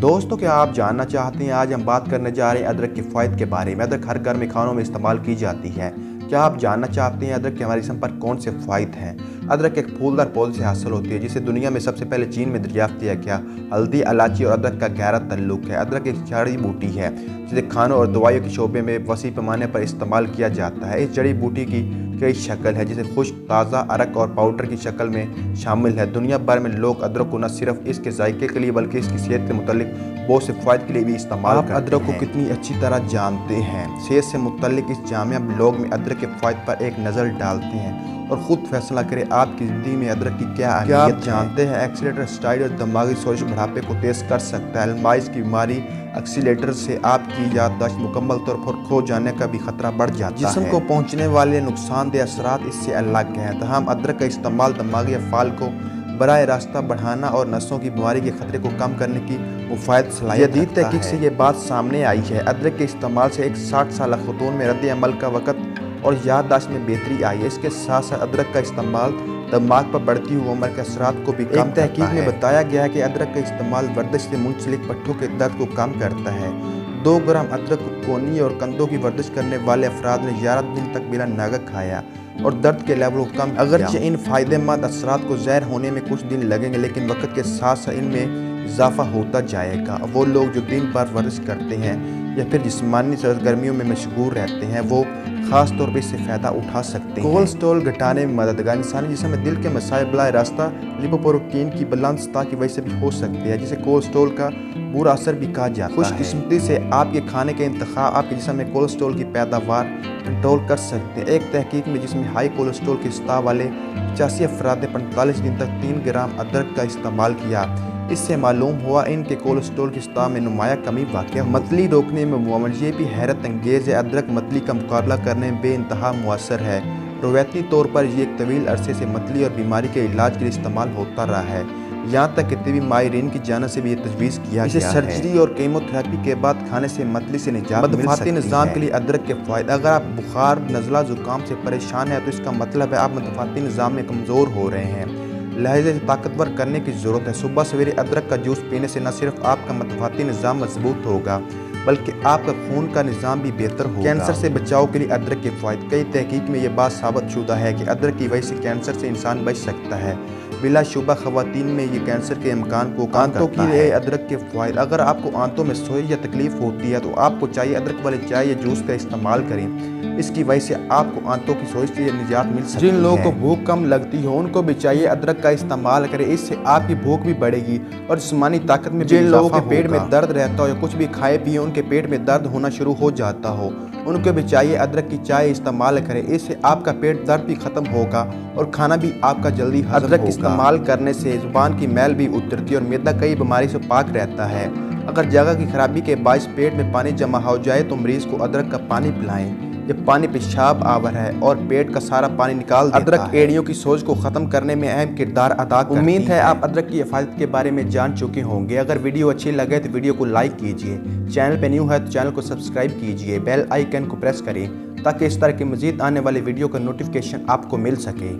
दोस्तों, क्या आप जानना चाहते हैं? आज हम बात करने जा रहे हैं अदरक के फ़ायदे के बारे में। अदरक हर घर में खानों में इस्तेमाल की जाती है। क्या आप जानना चाहते हैं अदरक के हमारे जिस्म पर कौन से फ़ायदे हैं? अदरक एक फूलदार पौधे से हासिल होती है जिसे दुनिया में सबसे पहले चीन में दरियाफ्त किया गया। हल्दी, इलायची और अदरक का गहरा ताल्लुक है। अदरक एक जड़ी बूटी है जिसे खानों और दवाइयों के शोबे में वसी पैमाने पर इस्तेमाल किया जाता है। इस जड़ी बूटी की कई शक्ल है जिसे खुश्क, ताज़ा, अरक और पाउडर की शक्ल में शामिल है। दुनिया भर में लोग अदरक को न सिर्फ इसके जायके के लिए बल्कि इसकी सेहत के मुतालिक बहुत से फ़ायदे के लिए भी इस्तेमाल करते हैं। अदरक को कितनी अच्छी तरह जानते हैं? सेहत से मुतालिक इस जामिया ब्लॉग में अदरक के फ़ायदे पर एक नज़र डालते हैं और ख़ुद फैसला करें आपकी ज़िंदगी में अदरक की क्या अहमियत है। जानते हैं एक्सीलेटर स्टाइल और दिमागी सोच बुढ़ापे को तेज़ कर सकता है। अल्जाइमर की बीमारी एक्सीलेटर से आपकी याददाश्त मुकम्मल तौर पर खो जाने का भी खतरा बढ़ जाता है। जिस्म को पहुंचने वाले नुकसानदेह असरात इससे अलग हैं। तमाम अदरक का इस्तेमाल दिमागी अफ़ाल को बराह रास्ता बढ़ाना और नसों की बीमारी के खतरे को कम करने की मुफायद सलाहियत रखता है। जदीद तहकीक से ये बात सामने आई है। अदरक के इस्तेमाल से एक 60 साल ख़तून में रद्द अमल का वक़्त और याददाश्त में बेहतरी आई है। इसके साथ साथ अदरक का इस्तेमाल दिमाग पर बढ़ती हुई उम्र के असरात को भी कम तहकीक में बताया गया है कि अदरक का इस्तेमाल वर्जिश से मुंसलिक पट्टों के दर्द को कम करता है। 2 ग्राम अदरक को कोहनी और कंधों की वर्जिश करने वाले अफराद ने 11 दिन तक बिना नागा खाया और दर्द के लेवल को कम। अगरचे इन फ़ायदेमंद असरात को ज़ाहिर होने में कुछ दिन लगेंगे, लेकिन वक्त के साथ साथ इनमें इजाफा होता जाएगा। वो लोग जो दिन भर वर्जिश करते हैं या फिर जिस्मानी सरगर्मियों में मशगूल रहते हैं वो ख़ास तौर पर इससे फ़ायदा उठा सकते हैं। कोलेस्ट्रॉल घटाने में मददगार। इंसानी जिस्म में दिल के मसाइल बलाए रास्ता लिपोप्रोटीन की बुलंद सतह की वजह से भी हो सकती है, जिसे कोलेस्ट्रॉल का बुरा असर भी कहा जाता है। खुशकिस्मती से आपके खाने के इंतखाब आपके जिस्म में कोलेस्ट्रॉल की पैदावार कंट्रोल कर सकते हैं। एक तहकीक में जिसमें हाई कोलेस्ट्रॉल की सतह वाले 85 अफराद ने 45 दिन तक 3 ग्राम अदरक का इस्तेमाल किया। इससे मालूम हुआ इनके कोलेस्ट्रॉल की सतह में नुमाया कमी वाक़या। मतली रोकने में मुआवन। ये भी हैरत अंगेज़ है, अदरक मतली का मुकाबला करने में बेइंतहा मुअस्सर है। रवायती तौर पर यह एक तवील अरसे से मतली और बीमारी के इलाज के लिए इस्तेमाल होता रहा है। यहाँ तक कि तिबी माहिरीन की जानिब से भी ये तजवीज़ किया गया है। सर्जरी और कीमोथेरेपी के बाद खाने से मतली से निजात मिल सकती है। निज़ाम के लिए अदरक के फ़ायदे। अगर आप बुखार, नज़ला, ज़ुकाम से परेशान हैं तो इसका मतलब है आप मतफ़ाती निज़ाम में कमज़ोर हो रहे हैं। लहजे से ताकतवर करने की ज़रूरत है। सुबह सवेरे अदरक का जूस पीने से न सिर्फ आपका मतफ़ाती निज़ाम मजबूत होगा बल्कि आपका खून का निज़ाम भी बेहतर होगा। कैंसर से बचाव के लिए अदरक के फ़ायदे। कई तहकीक में ये बात साबित शुदा है कि अदरक की वजह से कैंसर से इंसान बच सकता है। बिलाशुबा ख़वातीन में ये कैंसर के इम्कान को आंतों के लिए अदरक के फ़ायदे। अगर आपको आंतों में सोज या तकलीफ होती है तो आपको चाहिए अदरक वाले चाय या जूस का इस्तेमाल करें। इसकी वजह से आपको आंतों की सोज से निजात मिल सकती है। जिन लोगों को भूख कम लगती हो उनको भी चाहिए अदरक का इस्तेमाल करें। इससे आपकी भूख भी बढ़ेगी और जिस्मानी ताकत में। जिन लोगों के पेट में दर्द रहता हो या कुछ भी खाए पिए उनके पेट में दर्द होना शुरू हो जाता हो उनको भी चाहिए अदरक की चाय इस्तेमाल करें। इससे आपका पेट दर्द भी ख़त्म होगा और खाना भी आपका जल्दी हजम होगा। अदरक इस्तेमाल करने से ज़ुबान की मैल भी उतरती है और मैदा कई बीमारी से पाक रहता है। अगर जगह की खराबी के बायस पेट में पानी जमा हो जाए तो मरीज़ को अदरक का पानी पिलाएं। यह पानी पेशाब आवर है और पेट का सारा पानी निकाल देता है। अदरक एड़ियों की सोज को ख़त्म करने में अहम किरदार अदा करती है। उम्मीद है आप अदरक की हिफाजत के बारे में जान चुके होंगे। अगर वीडियो अच्छी लगे तो वीडियो को लाइक कीजिए। चैनल पे न्यू है तो चैनल को सब्सक्राइब कीजिए। बेल आइकन को प्रेस करें ताकि इस तरह के मज़ीद आने वाले वीडियो का नोटिफिकेशन आपको मिल सके।